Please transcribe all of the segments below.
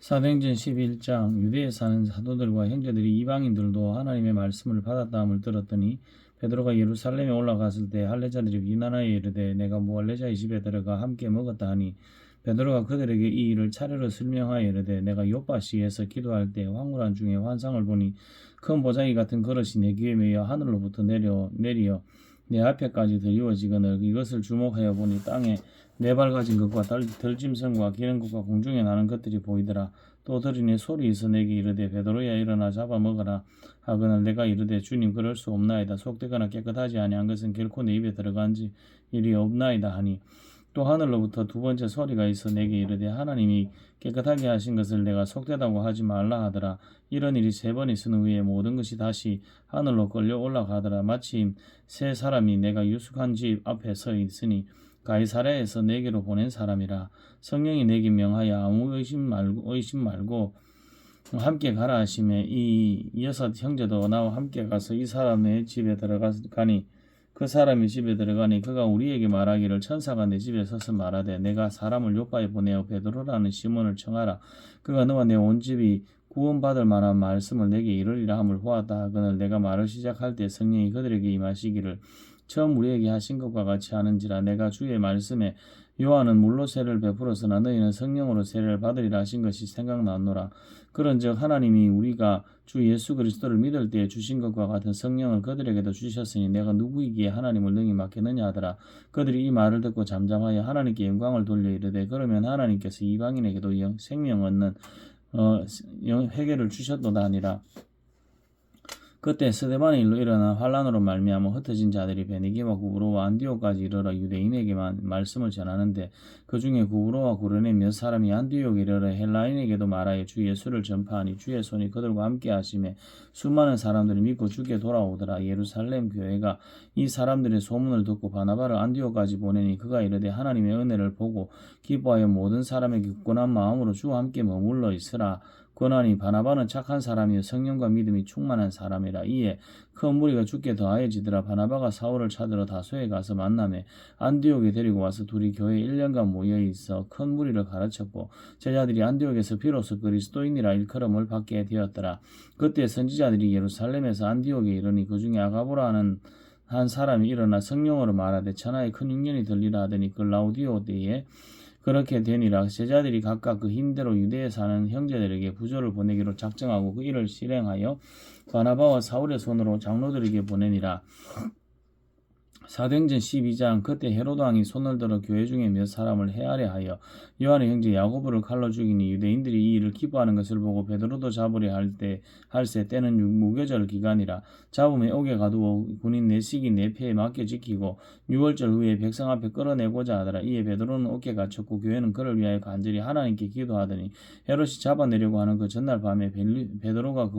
사도행전 11장. 유대에 사는 사도들과 형제들이 이방인들도 하나님의 말씀을 받았다함을 들었더니 베드로가 예루살렘에 올라갔을 때 할례자들이 비난하여 이르되 내가 무할례자의 집에 들어가 함께 먹었다 하니 베드로가 그들에게 이 일을 차례로 설명하여 이르되 내가 요파시에서 기도할 때 황홀한 중에 환상을 보니 큰 보자기 같은 그릇이 내 귀에 매여 하늘로부터 내리어 내 앞에까지 드리워지거늘 이것을 주목하여 보니 땅에 네 발 가진 것과 들짐승과 기는 것과 공중에 나는 것들이 보이더라. 또 들으니 소리 있어 내게 이르되 베드로야 일어나 잡아 먹어라 하거늘 내가 이르되 주님 그럴 수 없나이다. 속되거나 깨끗하지 아니한 것은 결코 내 입에 들어간 지 일이 없나이다 하니 또 하늘로부터 두 번째 소리가 있어 내게 이르되 하나님이 깨끗하게 하신 것을 내가 속되다고 하지 말라 하더라. 이런 일이 세 번 있은 후에 모든 것이 다시 하늘로 끌려 올라가더라. 마침 세 사람이 내가 유숙한 집 앞에 서 있으니 가이사랴에서 내게로 보낸 사람이라. 성령이 내게 명하여 아무 의심 말고 함께 가라 하시매 이 여섯 형제도 나와 함께 가서 이 사람의 집에 들어가니 그 사람이 집에 들어가니 그가 우리에게 말하기를 천사가 내 집에 서서 말하되 내가 사람을 요파에 보내어 베드로라는 시몬을 청하라. 그가 너와 내 온 집이 구원받을 만한 말씀을 내게 이르리라 함을 보았다 하거늘 내가 말을 시작할 때 성령이 그들에게 임하시기를 처음 우리에게 하신 것과 같이 하는지라. 내가 주의 말씀에 요한은 물로 세례를 베풀었으나 너희는 성령으로 세례를 받으리라 하신 것이 생각나노라. 그런즉 하나님이 우리가 주 예수 그리스도를 믿을 때에 주신 것과 같은 성령을 그들에게도 주셨으니 내가 누구이기에 하나님을 능히 맡겠느냐 하더라. 그들이 이 말을 듣고 잠잠하여 하나님께 영광을 돌려 이르되 그러면 하나님께서 이방인에게도 생명 얻는 회개를 주셨도다 하니라. 그때 스데반의 일로 일어난 환란으로 말미암아 흩어진 자들이 베니게와 구브로와 안디옥까지 이르러 유대인에게만 말씀을 전하는데 그 중에 구브로와 구레네 몇 사람이 안디옥에 이르러 헬라인에게도 말하여 주 예수를 전파하니 주의 손이 그들과 함께 하심에 수많은 사람들이 믿고 주께 돌아오더라. 예루살렘 교회가 이 사람들의 소문을 듣고 바나바를 안디옥까지 보내니 그가 이르되 하나님의 은혜를 보고 기뻐하여 모든 사람에게 굳건한 마음으로 주와 함께 머물러 있으라. 권하니 바나바는 착한 사람이요 성령과 믿음이 충만한 사람이라. 이에 큰 무리가 주께 더하여지더라. 바나바가 사울을 찾으러 다소에 가서 만나매 안디옥에 데리고 와서 둘이 교회에 1년간 모여 있어 큰 무리를 가르쳤고 제자들이 안디옥에서 비로소 그리스도인이라 일컬음을 받게 되었더라. 그때 선지자들이 예루살렘에서 안디옥에 이르니 그 중에 아가보라 하는 한 사람이 일어나 성령으로 말하되 천하에 큰 흉년이 들리라 하더니 그 라우디오 때에 그렇게 되니라. 제자들이 각각 그 힘대로 유대에 사는 형제들에게 부조를 보내기로 작정하고 그 일을 실행하여 바나바와 사울의 손으로 장로들에게 보내니라. 사도행전 12장. 그때 헤로드 왕이 손을 들어 교회 중에 몇 사람을 해하려 하여 요한의 형제 야고보를 칼로 죽이니 유대인들이 이 일을 기뻐하는 것을 보고 베드로도 잡으려 할세 때는 무교절 기간이라. 잡음에 옥에 가두어 군인 내식이 내패에 맡겨 지키고 6월절 후에 백성 앞에 끌어내고자 하더라. 이에 베드로는 옥에 갇혔고 교회는 그를 위하여 간절히 하나님께 기도하더니 헤롯이 잡아내려고 하는 그 전날 밤에 베드로가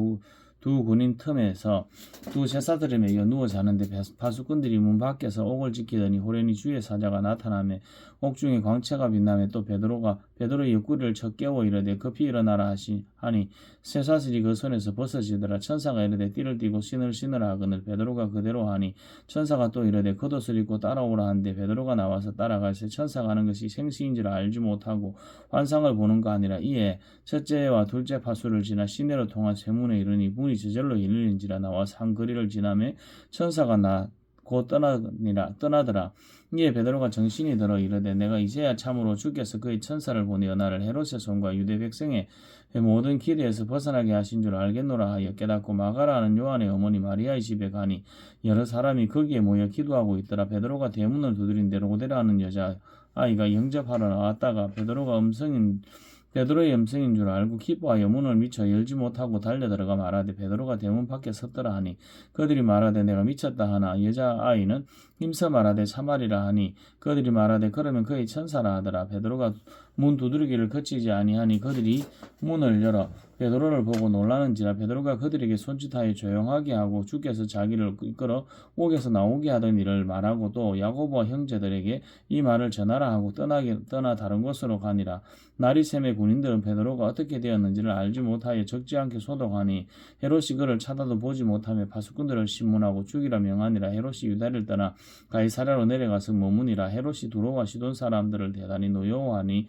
두 군인 틈에서 두 쇠사슬에 매여 누워 자는데 파수꾼들이 문 밖에서 옥을 지키더니 호련히 주의 사자가 나타나며 옥중에 광채가 빛나며 또 베드로의 옆구리를 쳐 깨워 이르되 급히 일어나라 하니 쇠사슬이 그 손에서 벗어지더라. 천사가 이르되 띠를 띠고 신을 신으라 하거늘 베드로가 그대로 하니 천사가 또 이르되 겉옷을 입고 따라오라 하는데 베드로가 나와서 따라갈새 천사가 하는 것이 생시인 줄 알지 못하고 환상을 보는가 하니라. 이에 첫째와 둘째 파수를 지나 시내로 통한 쇠문에 이르니 문이 저절로 열리는지라. 나와 상거리를 지나매 천사가 곧 떠나더라. 이에 베드로가 정신이 들어 이르되 내가 이제야 참으로 주께서 그의 천사를 보내어 나를 헤롯의 손과 유대 백성의 모든 기대에서 벗어나게 하신 줄 알겠노라 하여 깨닫고 마가라는 요한의 어머니 마리아의 집에 가니 여러 사람이 거기에 모여 기도하고 있더라. 베드로가 대문을 두드린 대로 로데라는 여자 아이가 영접하러 나왔다가 베드로의 음성인 줄 알고 기뻐하여 문을 미쳐 열지 못하고 달려들어가 말하되 베드로가 대문 밖에 섰더라 하니 그들이 말하되 내가 미쳤다 하나 여자아이는 힘써 말하되 참말이라 하니 그들이 말하되 그러면 그의 천사라 하더라. 베드로가 문 두드리기를 그치지 아니하니 그들이 문을 열어 베드로를 보고 놀라는지라. 베드로가 그들에게 손짓하여 조용하게 하고 주께서 자기를 이끌어 옥에서 나오게 하던 일을 말하고 또 야고보와 형제들에게 이 말을 전하라 하고 떠나 다른 곳으로 가니라. 날이 새매 군인들은 베드로가 어떻게 되었는지를 알지 못하여 적지 않게 소동하니 헤롯이 그를 찾아도 보지 못하며 파수꾼들을 신문하고 죽이라 명하니라. 헤롯이 유다를 떠나 가이사랴로 내려가서 머무니라. 헤롯이 두로와 시돈 사람들을 대단히 노여워하니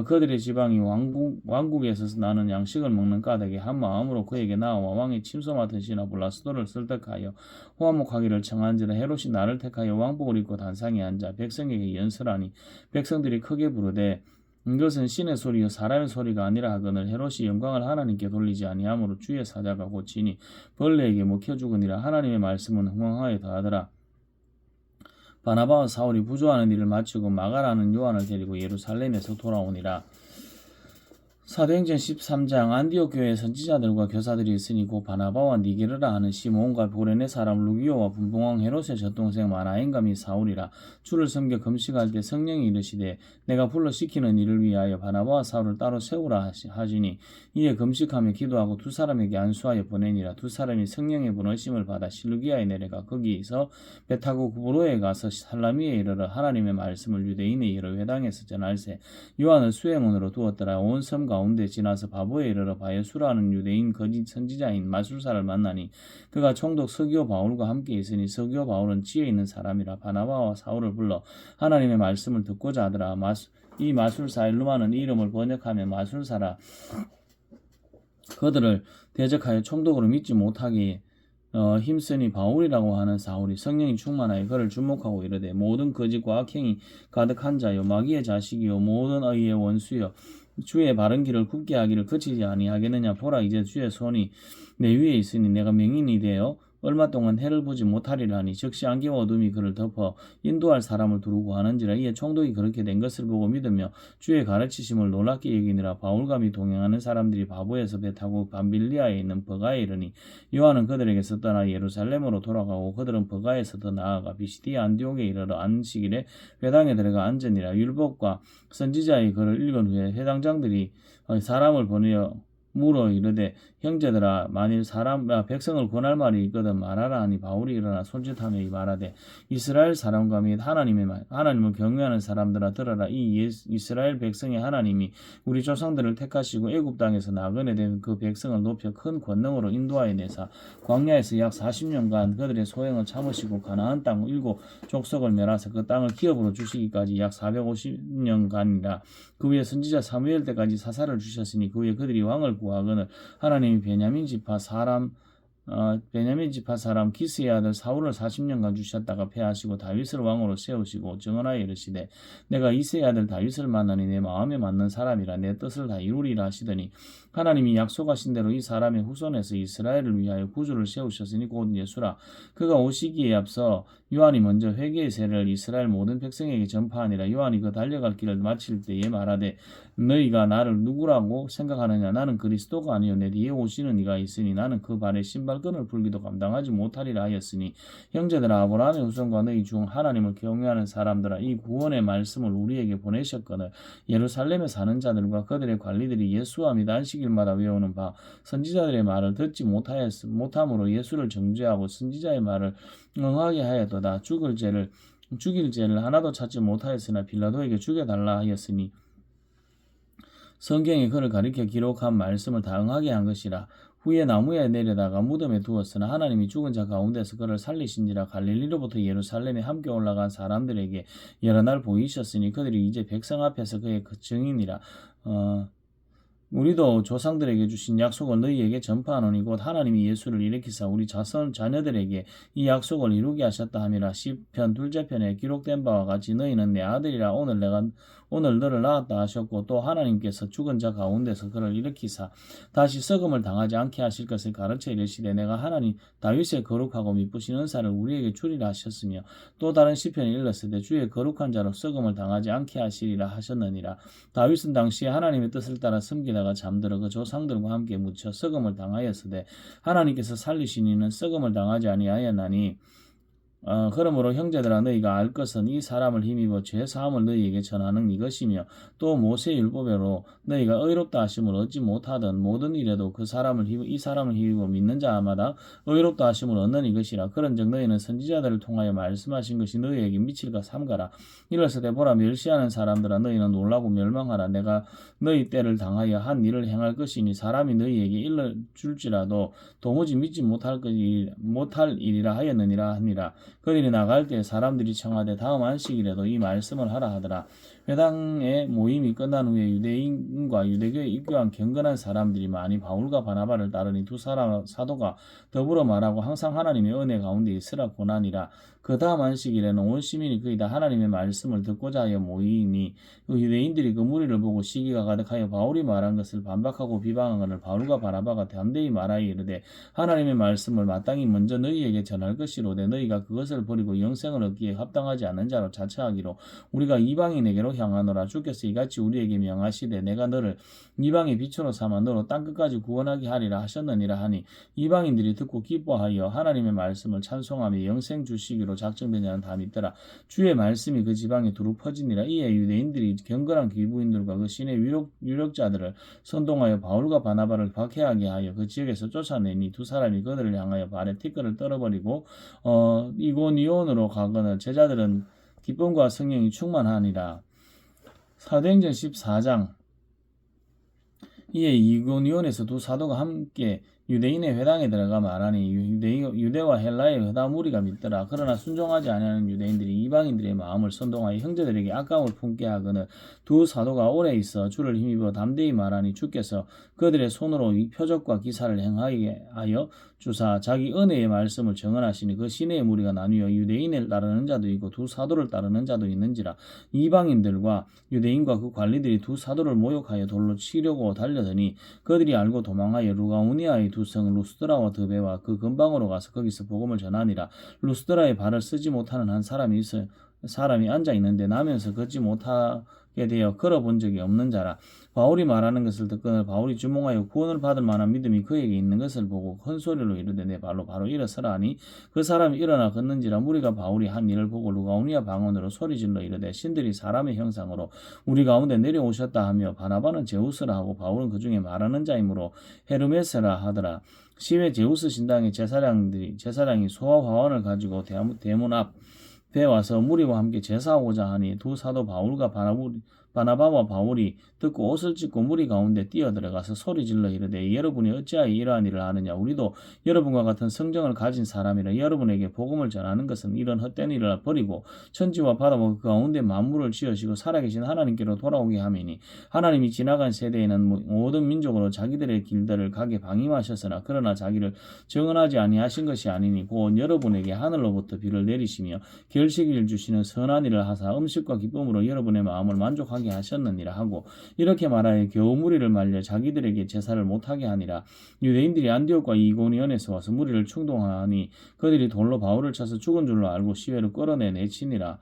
그들의 지방이 왕국에서 나는 양식을 먹는 까닭에 한 마음으로 그에게 나와 왕의 침소 맡은 시나 블라스도를 설득하여 호화목하기를 청한지라. 헤롯이 나를 택하여 왕복을 입고 단상에 앉아 백성에게 연설하니 백성들이 크게 부르되 이것은 신의 소리요 사람의 소리가 아니라 하거늘. 헤롯이 영광을 하나님께 돌리지 아니하므로 주의 사자가 고치니 벌레에게 먹혀 죽으니라. 하나님의 말씀은 흥왕하여 더하더라. 바나바와 사울이 부조하는 일을 마치고 마가라는 요한을 데리고 예루살렘에서 돌아오니라. 사도행전 13장. 안디옥 교회에 선지자들과 교사들이 있으니 곧 바나바와 니게르라 하는 시몬과 고레네 사람 루기오와 분봉왕 헤롯의 젖동생 마나엔과 및 사울이라. 주를 섬겨 금식할 때 성령이 이르시되 내가 불러 시키는 일을 위하여 바나바와 사울을 따로 세우라 하시니 이에 금식하며 기도하고 두 사람에게 안수하여 보내니라. 두 사람이 성령의 분으심을 받아 실루기아에 내려가 거기서 배 타고 구브로에 가서 살라미에 이르러 하나님의 말씀을 유대인의 여러 회당에서 전할세. 요한을 수행원으로 두었더라. 온 섬 가운데 지나서 바보에 이르러 바예수라는 유대인 거짓 선지자인 마술사를 만나니 그가 총독 서기오 바울과 함께 있으니 서기오 바울은 지혜 있는 사람이라. 바나바와 사울을 불러 하나님의 말씀을 듣고자 하더라. 이 마술사 일루마는 이름을 번역하며 마술사라. 그들을 대적하여 총독으로 믿지 못하게 힘쓰니 바울이라고 하는 사울이 성령이 충만하여 그를 주목하고 이르되 모든 거짓과 악행이 가득한 자요 마귀의 자식이요 모든 의의 원수요 주의 바른 길을 굽게 하기를 그치지 아니하겠느냐. 보라 이제 주의 손이 내 위에 있으니 내가 맹인이 되어 얼마 동안 해를 보지 못하리라 하니 즉시 안개와 어둠이 그를 덮어 인도할 사람을 두르고 하는지라. 이에 총독이 그렇게 된 것을 보고 믿으며 주의 가르치심을 놀랍게 여기니라. 바울과 및 동행하는 사람들이 바보에서 배 타고 밤빌리아에 있는 버가에 이르니 요한은 그들에게서 떠나 예루살렘으로 돌아가고 그들은 버가에서 더 나아가 비시디아 안디옥에 이르러 안식일에 회당에 들어가 앉으니라. 율법과 선지자의 글을 읽은 후에 회당장들이 사람을 보내어 물어 이르되 형제들아 만일 백성을 권할 말이 있거든 말하라 하니 바울이 일어나 손짓하며 말하되 이스라엘 사람과 및 하나님을 경외하는 사람들아 들어라. 이 이스라엘 백성의 하나님이 우리 조상들을 택하시고 애굽 땅에서 나그네 된 그 백성을 높여 큰 권능으로 인도하여 내사 광야에서 약 40년간 그들의 소행을 참으시고 가나안 땅 7 족속을 멸하사 그 땅을 기업으로 주시기까지 약 450년간이라. 그 위에 선지자 사무엘 때까지 사사를 주셨으니 그 위에 그들이 왕을 구하거늘 하나님이 베냐민 지파 사람 기스의 아들 사울을 40년간 주셨다가 패하시고 다윗을 왕으로 세우시고 정언하여 이르시되 내가 이새의 아들 다윗을 만나니 내 마음에 맞는 사람이라 내 뜻을 다 이루리라 하시더니 하나님이 약속하신 대로 이 사람의 후손에서 이스라엘을 위하여 구주를 세우셨으니 곧 예수라. 그가 오시기에 앞서 요한이 먼저 회개의 세례를 이스라엘 모든 백성에게 전파하니라. 요한이 그 달려갈 길을 마칠 때에 말하되 너희가 나를 누구라고 생각하느냐. 나는 그리스도가 아니요 내 뒤에 오시는 이가 있으니 나는 그 발에 신발끈을 풀기도 감당하지 못하리라 하였으니 형제들아 아브라함의 후손과 너희 중 하나님을 경외하는 사람들아 이 구원의 말씀을 우리에게 보내셨거늘 예루살렘에 사는 자들과 그들의 관리들이 예수와 및 안식일마다 외우는 바 선지자들의 말을 듣지 못함으로 예수를 정죄하고 선지자의 말을 응하게 하였도다. 죽일 죄를 하나도 찾지 못하였으나 빌라도에게 죽여달라 하였으니 성경에 그를 가리켜 기록한 말씀을 다 응하게 한 것이라. 후에 나무에 내려다가 무덤에 두었으나 하나님이 죽은 자 가운데서 그를 살리신지라. 갈릴리로부터 예루살렘에 함께 올라간 사람들에게 여러 날 보이셨으니 그들이 이제 백성 앞에서 그의 증인이라. 우리도 조상들에게 주신 약속을 너희에게 전파하노니 곧 하나님이 예수를 일으키사 우리 자녀들에게 이 약속을 이루게 하셨다 함이라. 시편 2편에 기록된 바와 같이 너희는 내 아들이라 오늘 너를 낳았다 하셨고 또 하나님께서 죽은 자 가운데서 그를 일으키사 다시 썩음을 당하지 않게 하실 것을 가르쳐 이르시되 내가 하나님 다윗의 거룩하고 미쁘신 은사를 우리에게 주리라 하셨으며 또 다른 시편에 일렀으되 주의 거룩한 자로 썩음을 당하지 않게 하시리라 하셨느니라. 다윗은 당시에 하나님의 뜻을 따라 섬기다가 잠들어 그 조상들과 함께 묻혀 썩음을 당하였으되 하나님께서 살리신 이는 썩음을 당하지 아니하였나니 그러므로 형제들아 너희가 알 것은 이 사람을 힘입어 죄 사함을 너희에게 전하는 이것이며 또 모세 율법으로 너희가 의롭다 하심을 얻지 못하던 모든 일에도 이 사람을 힘입어 믿는 자마다 의롭다 하심을 얻는 이것이라. 그런즉 너희는 선지자들을 통하여 말씀하신 것이 너희에게 미칠까 삼가라. 이르시되 보라 멸시하는 사람들아 너희는 놀라고 멸망하라. 내가 너희 때를 당하여 한 일을 행할 것이니 사람이 너희에게 일러줄지라도 도무지 믿지 못할 일이라 하였느니라 하니라. 그들이 나갈 때 사람들이 청하되 다음 안식일에도 이 말씀을 하라 하더라. 회당의 모임이 끝난 후에 유대인과 유대교에 입교한 경건한 사람들이 많이 바울과 바나바를 따르니 두 사도가 더불어 말하고 항상 하나님의 은혜 가운데 있으라 고나니라. 그 다음 안식일에는 온 시민이 거의 다 하나님의 말씀을 듣고자 하여 모이니 유대인들이 그 무리를 보고 시기가 가득하여 바울이 말한 것을 반박하고 비방하거늘 바울과 바나바가 담대히 말하여 이르되 하나님의 말씀을 마땅히 먼저 너희에게 전할 것이로되 너희가 그것을 버리고 영생을 얻기에 합당하지 않는 자로 자처하기로 우리가 이방인에게로 향하노라. 주께서 이같이 우리에게 명하시되 내가 너를 이방의 빛으로 삼아 너로 땅끝까지 구원하게 하리라 하셨느니라 하니 이방인들이 듣고 기뻐하여 하나님의 말씀을 찬송하며 영생 주시기로 작정된 자는 다 믿더라. 주의 말씀이 그 지방에 두루 퍼지니라. 이에 유대인들이 경건한 귀부인들과 그 신의 유력자들을 선동하여 바울과 바나바를 박해하게 하여 그 지역에서 쫓아내니 두 사람이 그들을 향하여 발에 티끌을 떨어버리고 이고니온으로 가거늘 제자들은 기쁨과 성령이 충만하니라. 사도행전 14장. 이에 이고니온에서 두 사도가 함께 유대인의 회당에 들어가 말하니 유대와 헬라의 회당 무리가 믿더라. 그러나 순종하지 아니하는 유대인들이 이방인들의 마음을 선동하여 형제들에게 악감을 품게 하거늘 두 사도가 오래 있어 주를 힘입어 담대히 말하니 주께서 그들의 손으로 이 표적과 기사를 행하게 하여 주사 자기 은혜의 말씀을 정언하시니 그 시내의 무리가 나뉘어 유대인을 따르는 자도 있고 두 사도를 따르는 자도 있는지라. 이방인들과 유대인과 그 관리들이 두 사도를 모욕하여 돌로 치려고 달려드니 그들이 알고 도망하여 루가우니아의 두 성 루스드라와 드베와 그 근방으로 가서 거기서 복음을 전하니라. 루스드라에 발을 쓰지 못하는 한 사람이 앉아 있는데 나면서 걷지 못하게 되어 걸어본 적이 없는 자라. 바울이 말하는 것을 듣거늘 바울이 주목하여 구원을 받을 만한 믿음이 그에게 있는 것을 보고 큰 소리로 이르되 내 발로 바로 일어서라 하니 그 사람이 일어나 걷는지라. 무리가 바울이 한 일을 보고 루가우니아 방언으로 소리질러 이르되 신들이 사람의 형상으로 우리 가운데 내려오셨다 하며 바나바는 제우스라 하고 바울은 그 중에 말하는 자이므로 헤르메스라 하더라. 시외 제우스 신당의 제사장이 소와 화환을 가지고 대문 앞에 와서 무리와 함께 제사하고자 하니 두 사도 바울과 바나바와 바울이 듣고 옷을 찢고 무리 가운데 뛰어들어가서 소리질러 이르되 여러분이 어찌하여 이러한 일을 하느냐. 우리도 여러분과 같은 성정을 가진 사람이라. 여러분에게 복음을 전하는 것은 이런 헛된 일을 버리고 천지와 바다와 그 가운데 만물을 지으시고 살아계신 하나님께로 돌아오게 하미니 하나님이 지나간 세대에는 모든 민족으로 자기들의 길들을 가게 방임하셨으나 그러나 자기를 정언하지 아니하신 것이 아니니 곧 여러분에게 하늘로부터 비를 내리시며 결식을 주시는 선한 일을 하사 음식과 기쁨으로 여러분의 마음을 만족하게 하셨느니라 하고 이렇게 말하여 겨우 무리를 말려 자기들에게 제사를 못하게 하니라. 유대인들이 안디옥과 이고니온에서 와서 무리를 충동하니 그들이 돌로 바울을 쳐서 죽은 줄로 알고 시외로 끌어내치니라.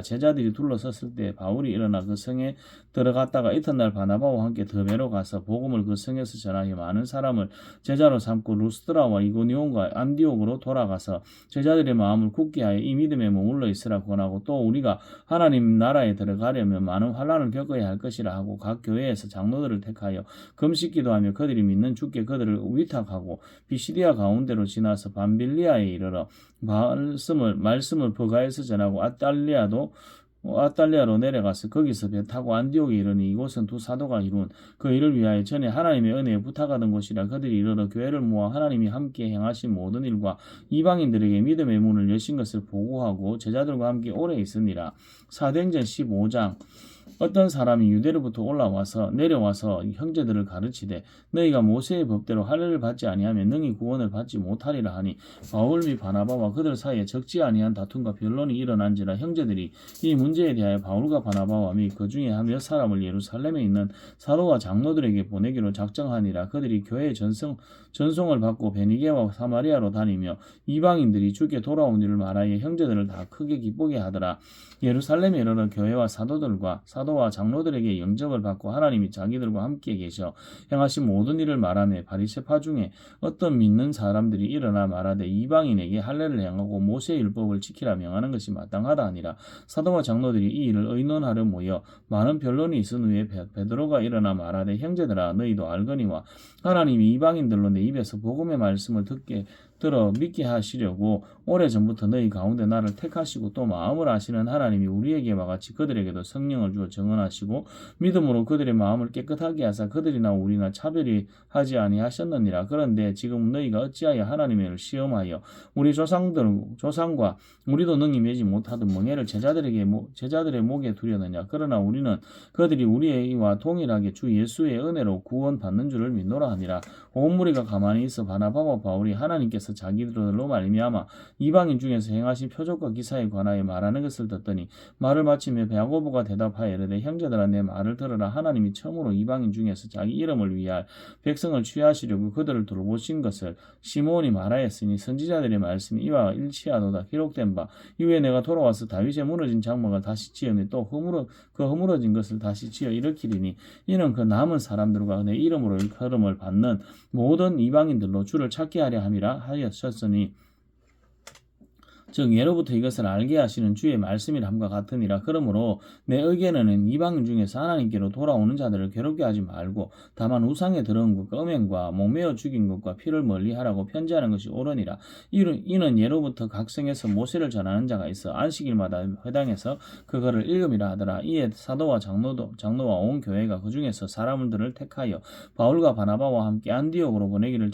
제자들이 둘러섰을 때 바울이 일어나 그 성에 들어갔다가 이튿날 바나바와 함께 더베로 가서 복음을 그 성에서 전하여 많은 사람을 제자로 삼고 루스드라와 이고니온과 안디옥으로 돌아가서 제자들의 마음을 굳게 하여 이 믿음에 머물러 있으라 권하고 또 우리가 하나님 나라에 들어가려면 많은 환난을 겪어야 할 것이라 하고 각 교회에서 장로들을 택하여 금식기도하며 그들이 믿는 주께 그들을 위탁하고 비시디아 가운데로 지나서 밤빌리아에 이르러 말씀을 버가에서 전하고 아달리아로 내려가서 거기서 배 타고 안디옥에 이르니 이곳은 두 사도가 이룬 그 일을 위하여 전에 하나님의 은혜에 부탁하던 곳이라. 그들이 이르러 교회를 모아 하나님이 함께 행하신 모든 일과 이방인들에게 믿음의 문을 여신 것을 보고하고 제자들과 함께 오래 있으니라. 사도행전 15장. 어떤 사람이 유대로부터 내려와서 형제들을 가르치되 너희가 모세의 법대로 할례를 받지 아니하면 능히 구원을 받지 못하리라 하니 바울 및 바나바와 그들 사이에 적지 아니한 다툼과 변론이 일어난지라. 형제들이 이 문제에 대하여 바울과 바나바와 및 그 중에 한 몇 사람을 예루살렘에 있는 사도와 장로들에게 보내기로 작정하니라. 그들이 교회의 전송을 받고 베니게와 사마리아로 다니며 이방인들이 주께 돌아온 일을 말하여 형제들을 다 크게 기쁘게 하더라. 예루살렘에 이르러 교회와 사도와 장로들에게 영접을 받고 하나님이 자기들과 함께 계셔 행하신 모든 일을 말하며 바리새파 중에 어떤 믿는 사람들이 일어나 말하되 이방인에게 할례를 행하고 모세의 율법을 지키라 명하는 것이 마땅하다 하니라. 사도와 장로들이 이 일을 의논하려 모여 많은 변론이 있은 후에 베드로가 일어나 말하되 형제들아 너희도 알거니와 하나님이 이방인들로 내 입에서 복음의 말씀을 들어 믿게 하시려고 오래전부터 너희 가운데 나를 택하시고 또 마음을 아시는 하나님이 우리에게와 같이 그들에게도 성령을 주어 증언하시고 믿음으로 그들의 마음을 깨끗하게 하사 그들이나 우리나 차별이 하지 아니하셨느니라. 그런데 지금 너희가 어찌하여 하나님을 시험하여 우리 조상과 우리도 능히 매지 못하던 멍에를 제자들의 목에 두려느냐. 그러나 우리는 그들이 우리와 동일하게 주 예수의 은혜로 구원받는 줄을 믿노라 하니라. 온 무리가 가만히 있어 바나바와 바울이 하나님께서 자기들로 말미암아 이방인 중에서 행하신 표적과 기사에 관하여 말하는 것을 듣더니 말을 마치며 야고보가 대답하여 이르되 형제들아 내 말을 들으라. 하나님이 처음으로 이방인 중에서 자기 이름을 위할 백성을 취하시려고 그들을 돌보신 것을 시므온이 말하였으니 선지자들의 말씀이 이와 일치하도다. 기록된 바 이후에 내가 돌아와서 다윗의 무너진 장막을 다시 지으며 또 허물어진 것을 다시 지어 일으키리니 이는 그 남은 사람들과 내 이름으로 일컬음을 받는 모든 이방인들로 주를 찾게 하려 함이라 하였으니 즉 예로부터 이것을 알게 하시는 주의 말씀이함과 같으니라. 그러므로 내 의견에는 이방인 중에서 하나님께로 돌아오는 자들을 괴롭게 하지 말고 다만 우상에 들어온 것과 음행과 목매어 죽인 것과 피를 멀리하라고 편지하는 것이 옳으니라. 이는 예로부터 각성에서 모세를 전하는 자가 있어 안식일마다 회당에서 그거를 읽음이라 하더라. 이에 사도와 장로와 온 교회가 그 중에서 사람들을 택하여 바울과 바나바와 함께 안디옥으로 보내기를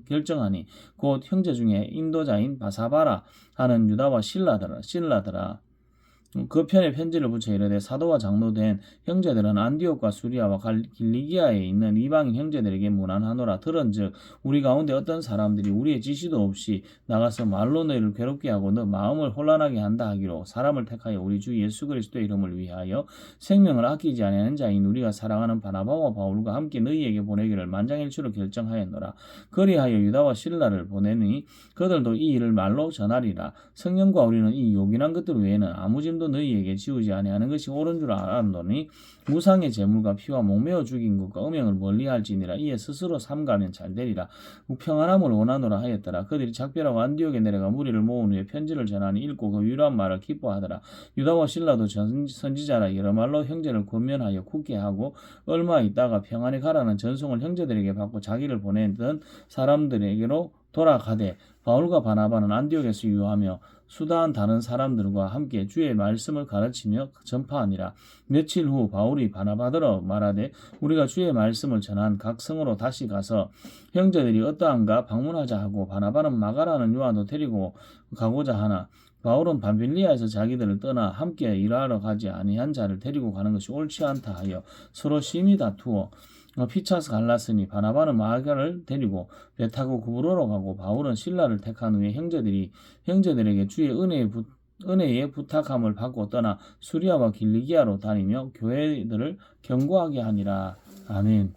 결정하니 곧 형제 중에 인도자인 바사바라 하는 유다와 실라더라. 그 편에 편지를 붙여 이르되 사도와 장로된 형제들은 안디옥과 수리아와 길리기아에 있는 이방인 형제들에게 문안하노라. 들은즉 우리 가운데 어떤 사람들이 우리의 지시도 없이 나가서 말로 너희를 괴롭게 하고 너 마음을 혼란하게 한다 하기로 사람을 택하여 우리 주 예수 그리스도의 이름을 위하여 생명을 아끼지 아니하는 자인 우리가 사랑하는 바나바와 바울과 함께 너희에게 보내기를 만장일치로 결정하였노라. 그리하여 유다와 실라를 보내니 그들도 이 일을 말로 전하리라. 성령과 우리는 이 요긴한 것들 외에는 아무 짐도 너희에게 지우지 아니하는 것이 옳은 줄 알았노니 무상의 제물과 피와 목매어 죽인 것과 음행을 멀리할지니라. 이에 스스로 삼가면 잘되리라. 평안함을 원하노라 하였더라. 그들이 작별하고 안디옥에 내려가 무리를 모은 후에 편지를 전하니 읽고 그 위로한 말을 기뻐하더라. 유다와 실라도 선지자라 여러 말로 형제를 권면하여 굳게 하고 얼마 있다가 평안히 가라는 전송을 형제들에게 받고 자기를 보내던 사람들에게로 돌아가되 바울과 바나바는 안디옥에서 유하며 수다한 다른 사람들과 함께 주의 말씀을 가르치며 전파하니라. 며칠 후 바울이 바나바더러 말하되 우리가 주의 말씀을 전한 각 성으로 다시 가서 형제들이 어떠한가 방문하자 하고 바나바는 마가라는 요한도 데리고 가고자 하나 바울은 밤빌리아에서 자기들을 떠나 함께 일하러 가지 아니한 자를 데리고 가는 것이 옳지 않다 하여 서로 심히 다투어 피차서 갈랐으니 바나바는 마가를 데리고 배 타고 구브로로 가고 바울은 실라를 택한 후에 형제들에게 주의 은혜의 부탁함을 받고 떠나 수리아와 길리기아로 다니며 교회들을 경고하게 하니라. 아멘.